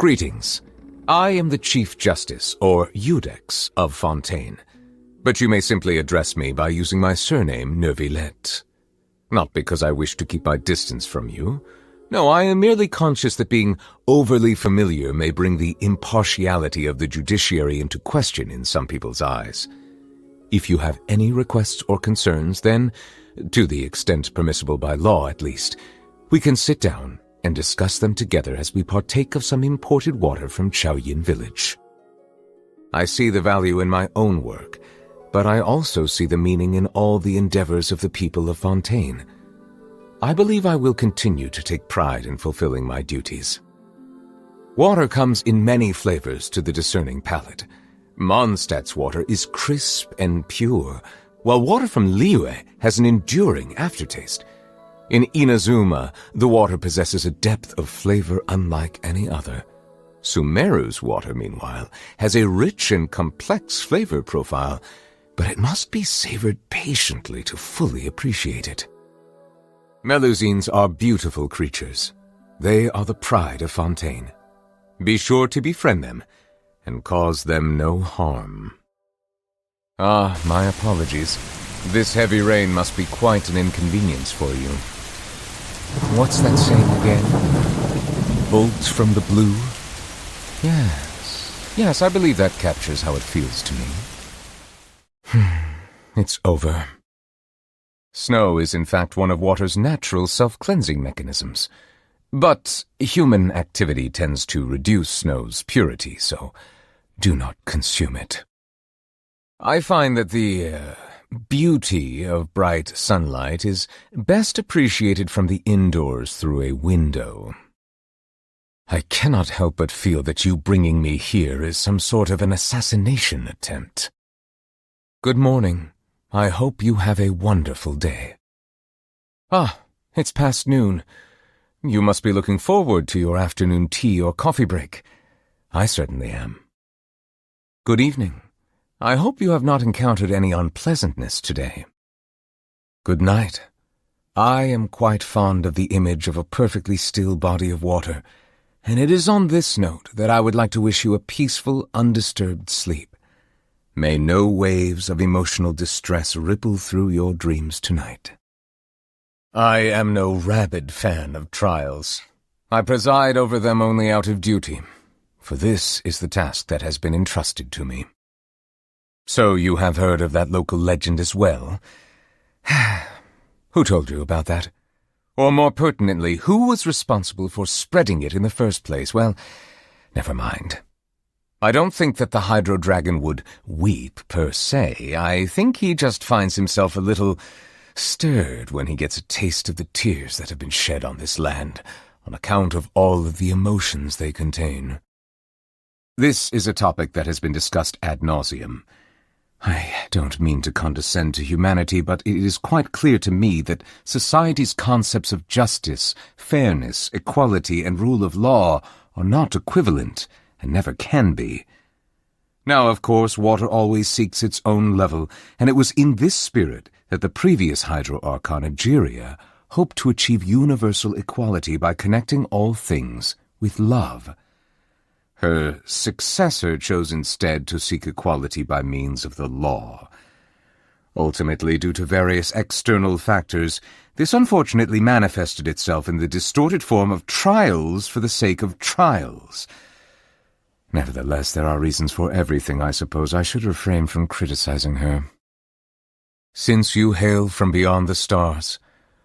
Greetings. I am the Chief Justice, or Iudex, of Fontaine, but you may simply address me by using my surname, Neuvillette. Not because I wish to keep my distance from you. No, I am merely conscious that being overly familiar may bring the impartiality of the judiciary into question in some people's eyes. If you have any requests or concerns, then, to the extent permissible by law at least, we can sit down and discuss them together as we partake of some imported water from Yin village. I see the value in my own work, but I also see the meaning in all the endeavors of the people of Fontaine. I believe I will continue to take pride in fulfilling my duties. Water comes in many flavors to the discerning palate. Mondstadt's water is crisp and pure, while water from Liyue has an enduring aftertaste. In Inazuma, the water possesses a depth of flavor unlike any other. Sumeru's water, meanwhile, has a rich and complex flavor profile, but it must be savored patiently to fully appreciate it. Melusines are beautiful creatures. They are the pride of Fontaine. Be sure to befriend them and cause them no harm. Ah, my apologies. This heavy rain must be quite an inconvenience for you. What's that saying again? Bolts from the blue? Yes, I believe that captures how it feels to me. It's over. Snow is in fact one of water's natural self-cleansing mechanisms. But human activity tends to reduce snow's purity, so do not consume it. I find that the beauty of bright sunlight is best appreciated from the indoors through a window. I cannot help but feel that you bringing me here is some sort of an assassination attempt. Good morning. I hope you have a wonderful day. Ah, it's past noon. You must be looking forward to your afternoon tea or coffee break. I certainly am. Good evening. I hope you have not encountered any unpleasantness today. Good night. I am quite fond of the image of a perfectly still body of water, and it is on this note that I would like to wish you a peaceful, undisturbed sleep. May no waves of emotional distress ripple through your dreams tonight. I am no rabid fan of trials. I preside over them only out of duty, for this is the task that has been entrusted to me. So you have heard of that local legend as well? Who told you about that? Or more pertinently, who was responsible for spreading it in the first place? Well, never mind. I don't think that the Hydro Dragon would weep per se. I think he just finds himself a little stirred when he gets a taste of the tears that have been shed on this land, on account of all of the emotions they contain. This is a topic that has been discussed ad nauseum. I don't mean to condescend to humanity, but it is quite clear to me that society's concepts of justice, fairness, equality, and rule of law are not equivalent, and never can be. Now, of course, water always seeks its own level, and it was in this spirit that the previous Hydro Archon, Egeria, hoped to achieve universal equality by connecting all things with love. Her successor chose instead to seek equality by means of the law. Ultimately, due to various external factors, this unfortunately manifested itself in the distorted form of trials for the sake of trials. Nevertheless, there are reasons for everything. I suppose I should refrain from criticizing her. Since you hail from beyond the stars,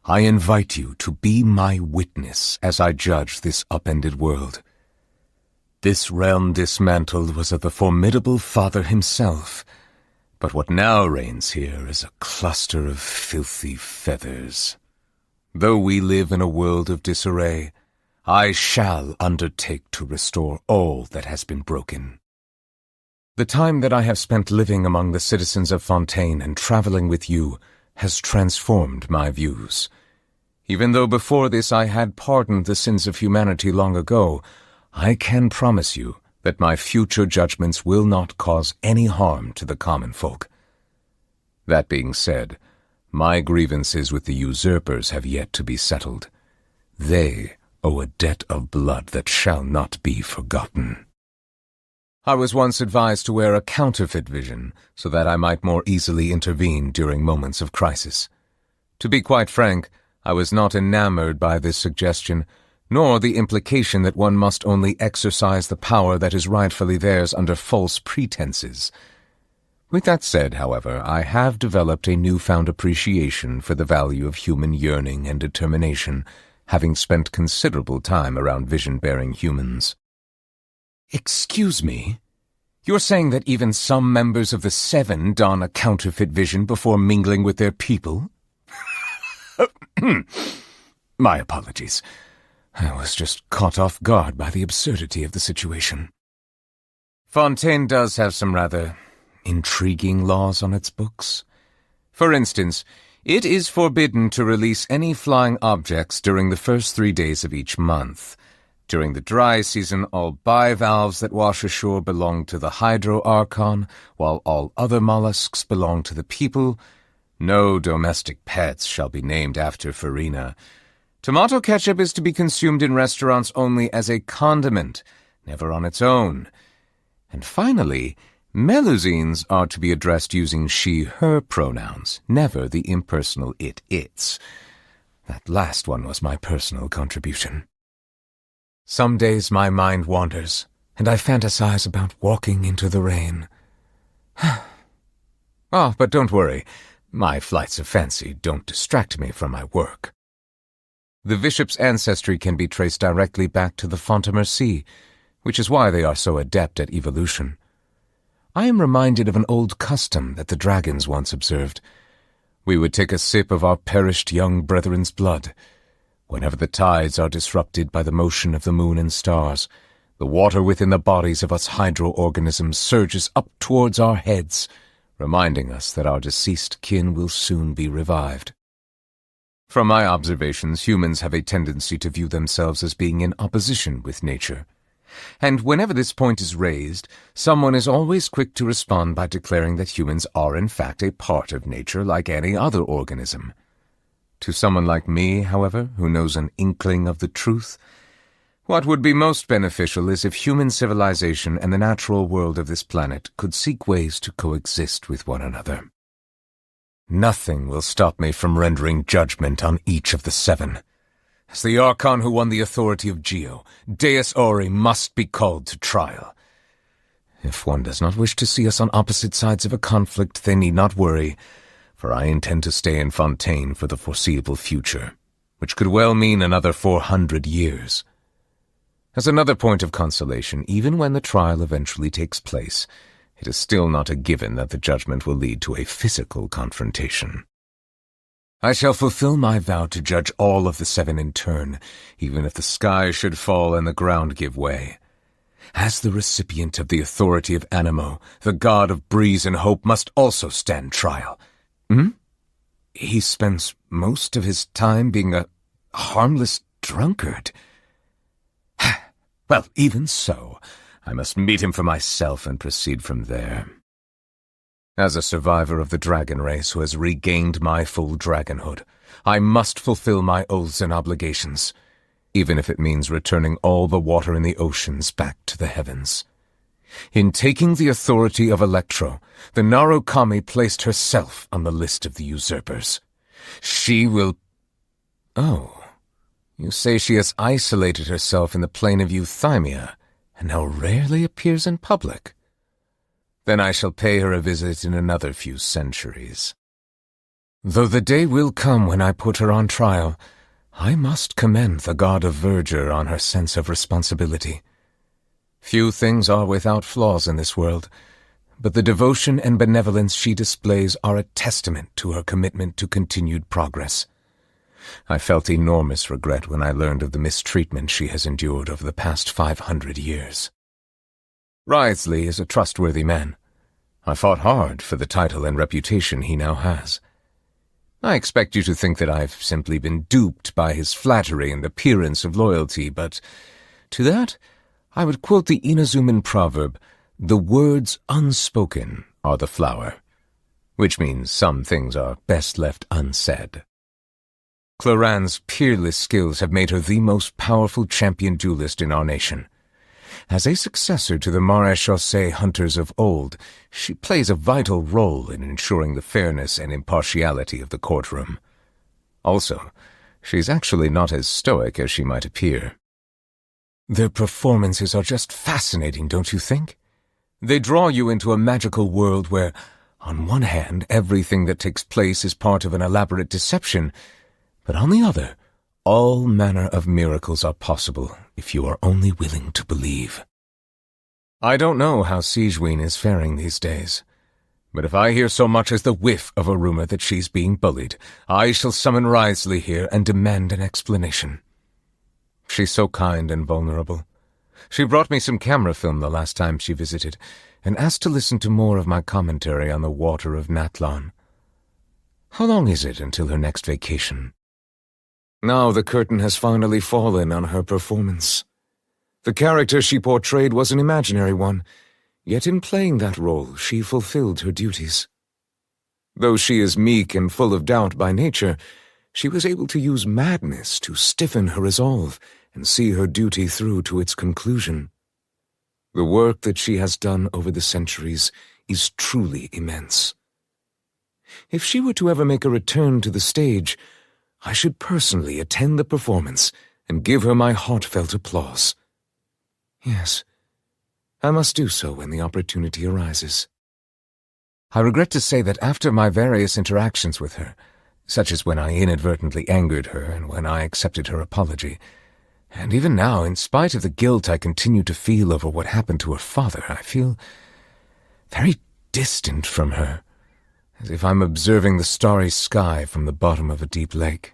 I invite you to be my witness as I judge this upended world. This realm dismantled was of the formidable Father himself, but what now reigns here is a cluster of filthy feathers. Though we live in a world of disarray, I shall undertake to restore all that has been broken. The time that I have spent living among the citizens of Fontaine and traveling with you has transformed my views. Even though before this I had pardoned the sins of humanity long ago, I can promise you that my future judgments will not cause any harm to the common folk. That being said, my grievances with the usurpers have yet to be settled. They owe a debt of blood that shall not be forgotten. I was once advised to wear a counterfeit vision so that I might more easily intervene during moments of crisis. To be quite frank, I was not enamored by this suggestion, nor the implication that one must only exercise the power that is rightfully theirs under false pretenses. With that said, however, I have developed a newfound appreciation for the value of human yearning and determination, having spent considerable time around vision-bearing humans. Excuse me? You're saying that even some members of the Seven don a counterfeit vision before mingling with their people? My apologies. I was just caught off guard by the absurdity of the situation. Fontaine does have some rather intriguing laws on its books. For instance, it is forbidden to release any flying objects during the first 3 days of each month. During the dry season, all bivalves that wash ashore belong to the Geo Archon, while all other mollusks belong to the people. No domestic pets shall be named after Furina. Tomato ketchup is to be consumed in restaurants only as a condiment, never on its own. And finally, Melusines are to be addressed using she-her pronouns, never the impersonal it-its. That last one was my personal contribution. Some days my mind wanders, and I fantasize about walking into the rain. Oh, but don't worry. My flights of fancy don't distract me from my work. The Vishaps' ancestry can be traced directly back to the Fontaine Sea, which is why they are so adept at evolution. I am reminded of an old custom that the dragons once observed. We would take a sip of our perished young brethren's blood. Whenever the tides are disrupted by the motion of the moon and stars, the water within the bodies of us hydro-organisms surges up towards our heads, reminding us that our deceased kin will soon be revived. From my observations, humans have a tendency to view themselves as being in opposition with nature. And whenever this point is raised, someone is always quick to respond by declaring that humans are in fact a part of nature like any other organism. To someone like me, however, who knows an inkling of the truth, what would be most beneficial is if human civilization and the natural world of this planet could seek ways to coexist with one another. Nothing will stop me from rendering judgment on each of the seven. As the Archon who won the authority of Geo, Deus Ori must be called to trial. If one does not wish to see us on opposite sides of a conflict, they need not worry, for I intend to stay in Fontaine for the foreseeable future, which could well mean another 400 years. As another point of consolation, even when the trial eventually takes place, it is still not a given that the judgment will lead to a physical confrontation. I shall fulfill my vow to judge all of the seven in turn, even if the sky should fall and the ground give way. As the recipient of the authority of Anemo, the god of breeze and hope must also stand trial. He spends most of his time being a harmless drunkard. Well, even so, I must meet him for myself and proceed from there. As a survivor of the dragon race who has regained my full dragonhood, I must fulfill my oaths and obligations, even if it means returning all the water in the oceans back to the heavens. In taking the authority of Electro, the Narukami placed herself on the list of the usurpers. She will... Oh, you say she has isolated herself in the plane of Euthymia, and now rarely appears in public. Then I shall pay her a visit in another few centuries. Though the day will come when I put her on trial, I must commend the god of verdure on her sense of responsibility. Few things are without flaws in this world, but the devotion and benevolence she displays are a testament to her commitment to continued progress. I felt enormous regret when I learned of the mistreatment she has endured over the past 500 years. Wriothesley is a trustworthy man. I fought hard for the title and reputation he now has. I expect you to think that I've simply been duped by his flattery and appearance of loyalty, but to that I would quote the Inazuman proverb, "The words unspoken are the flower," which means some things are best left unsaid. Clorinde's peerless skills have made her the most powerful champion duelist in our nation. As a successor to the Maréchaussée hunters of old, she plays a vital role in ensuring the fairness and impartiality of the courtroom. Also, she's actually not as stoic as she might appear. Their performances are just fascinating, don't you think? They draw you into a magical world where, on one hand, everything that takes place is part of an elaborate deception, but on the other, all manner of miracles are possible if you are only willing to believe. I don't know how Sigewinne is faring these days, but if I hear so much as the whiff of a rumor that she's being bullied, I shall summon Wriothesley here and demand an explanation. She's so kind and vulnerable. She brought me some camera film the last time she visited, and asked to listen to more of my commentary on the water of Natlan. How long is it until her next vacation? Now the curtain has finally fallen on her performance. The character she portrayed was an imaginary one, yet in playing that role she fulfilled her duties. Though she is meek and full of doubt by nature, she was able to use madness to stiffen her resolve and see her duty through to its conclusion. The work that she has done over the centuries is truly immense. If she were to ever make a return to the stage, I should personally attend the performance and give her my heartfelt applause. Yes, I must do so when the opportunity arises. I regret to say that after my various interactions with her, such as when I inadvertently angered her and when I accepted her apology, and even now, in spite of the guilt I continue to feel over what happened to her father, I feel very distant from her, as if I'm observing the starry sky from the bottom of a deep lake.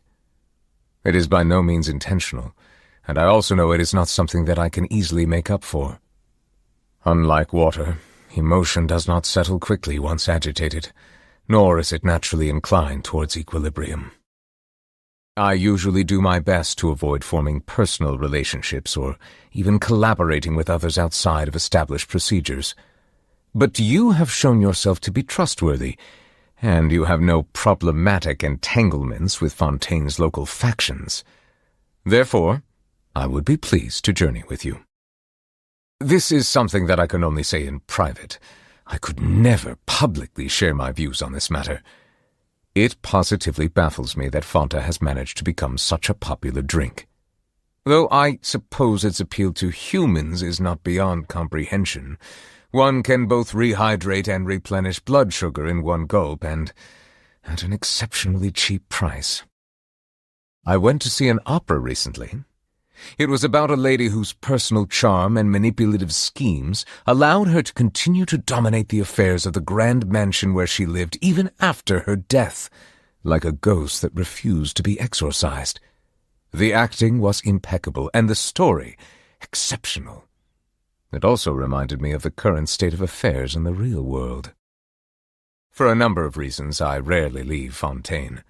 It is by no means intentional, and I also know it is not something that I can easily make up for. Unlike water, emotion does not settle quickly once agitated, nor is it naturally inclined towards equilibrium. I usually do my best to avoid forming personal relationships or even collaborating with others outside of established procedures. But you have shown yourself to be trustworthy, and you have no problematic entanglements with Fontaine's local factions. Therefore, I would be pleased to journey with you. This is something that I can only say in private. I could never publicly share my views on this matter. It positively baffles me that Fonta has managed to become such a popular drink. Though I suppose its appeal to humans is not beyond comprehension. One can both rehydrate and replenish blood sugar in one gulp, and at an exceptionally cheap price. I went to see an opera recently. It was about a lady whose personal charm and manipulative schemes allowed her to continue to dominate the affairs of the grand mansion where she lived even after her death, like a ghost that refused to be exorcised. The acting was impeccable, and the story exceptional. It also reminded me of the current state of affairs in the real world. For a number of reasons, I rarely leave Fontaine.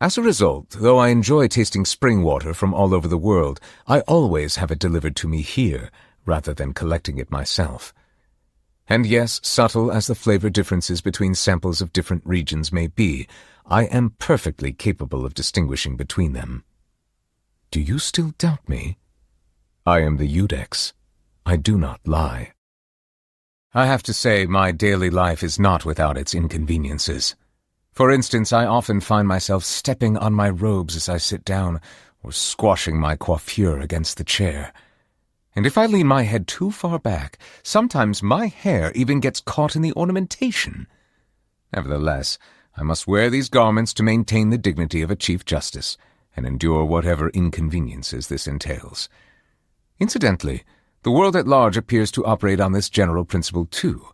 As a result, though I enjoy tasting spring water from all over the world, I always have it delivered to me here, rather than collecting it myself. And yes, subtle as the flavor differences between samples of different regions may be, I am perfectly capable of distinguishing between them. Do you still doubt me? I am the Udex. I do not lie. I have to say, my daily life is not without its inconveniences. For instance, I often find myself stepping on my robes as I sit down, or squashing my coiffure against the chair. And if I lean my head too far back, sometimes my hair even gets caught in the ornamentation. Nevertheless, I must wear these garments to maintain the dignity of a Chief Justice, and endure whatever inconveniences this entails. Incidentally, the world at large appears to operate on this general principle too.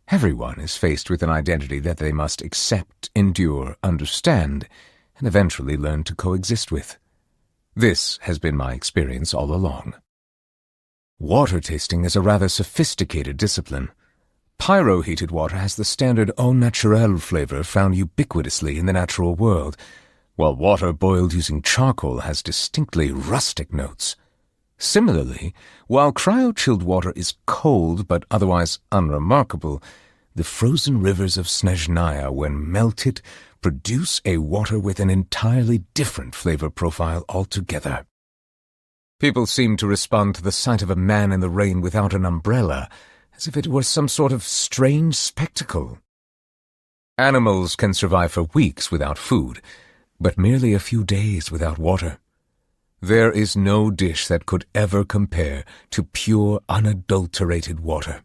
Everyone is faced with an identity that they must accept, endure, understand, and eventually learn to coexist with. This has been my experience all along. Water tasting is a rather sophisticated discipline. Pyroheated water has the standard au naturel flavor found ubiquitously in the natural world, while water boiled using charcoal has distinctly rustic notes. Similarly, while cryo-chilled water is cold but otherwise unremarkable, the frozen rivers of Snezhnaya, when melted, produce a water with an entirely different flavor profile altogether. People seem to respond to the sight of a man in the rain without an umbrella as if it were some sort of strange spectacle. Animals can survive for weeks without food, but merely a few days without water. There is no dish that could ever compare to pure, unadulterated water.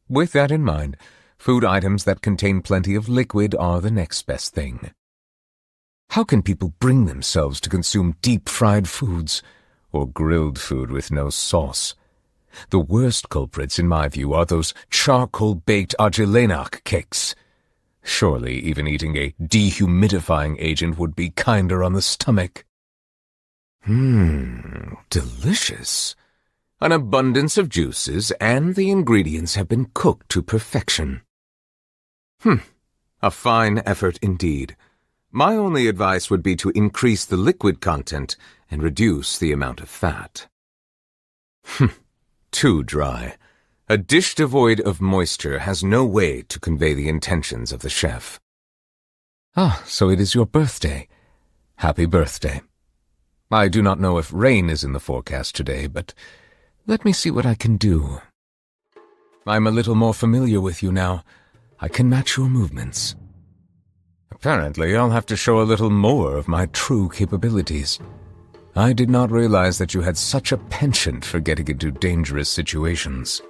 With that in mind, food items that contain plenty of liquid are the next best thing. How can people bring themselves to consume deep-fried foods, or grilled food with no sauce? The worst culprits, in my view, are those charcoal-baked argilenac cakes. Surely even eating a dehumidifying agent would be kinder on the stomach. Delicious. An abundance of juices, and the ingredients have been cooked to perfection. A fine effort indeed. My only advice would be to increase the liquid content and reduce the amount of fat. Too dry. A dish devoid of moisture has no way to convey the intentions of the chef. Ah, so it is your birthday. Happy birthday. I do not know if rain is in the forecast today, but let me see what I can do. I'm a little more familiar with you now. I can match your movements. Apparently, I'll have to show a little more of my true capabilities. I did not realize that you had such a penchant for getting into dangerous situations.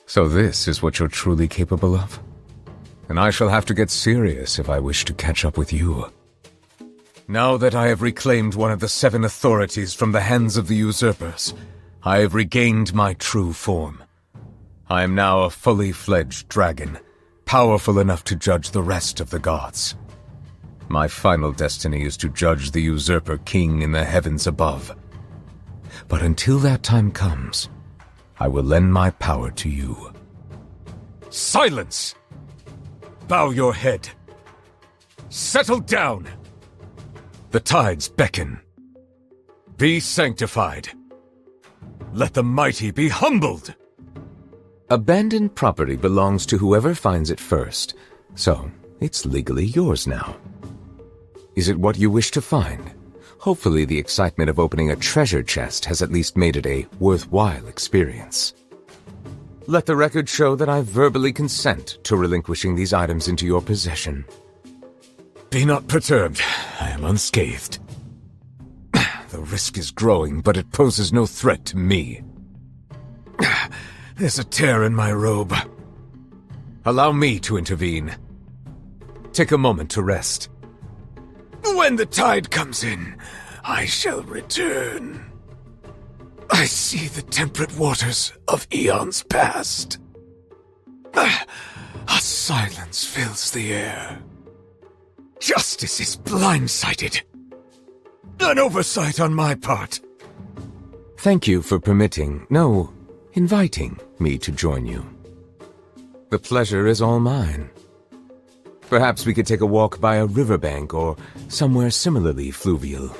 So this is what you're truly capable of? And I shall have to get serious if I wish to catch up with you. Now that I have reclaimed one of the 7 authorities from the hands of the usurpers, I have regained my true form. I am now a fully fledged dragon, powerful enough to judge the rest of the gods. My final destiny is to judge the usurper king in the heavens above. But until that time comes, I will lend my power to you. Silence! Bow your head. Settle down! The tides beckon. Be sanctified. Let the mighty be humbled! Abandoned property belongs to whoever finds it first, so it's legally yours now. Is it what you wish to find? Hopefully the excitement of opening a treasure chest has at least made it a worthwhile experience. Let the record show that I verbally consent to relinquishing these items into your possession. Be not perturbed. I am unscathed. The risk is growing, but it poses no threat to me. There's a tear in my robe. Allow me to intervene. Take a moment to rest. When the tide comes in, I shall return. I see the temperate waters of eons past. A silence fills the air. Justice is blindsided. An oversight on my part. Thank you for inviting me to join you. The pleasure is all mine. Perhaps we could take a walk by a riverbank or somewhere similarly fluvial.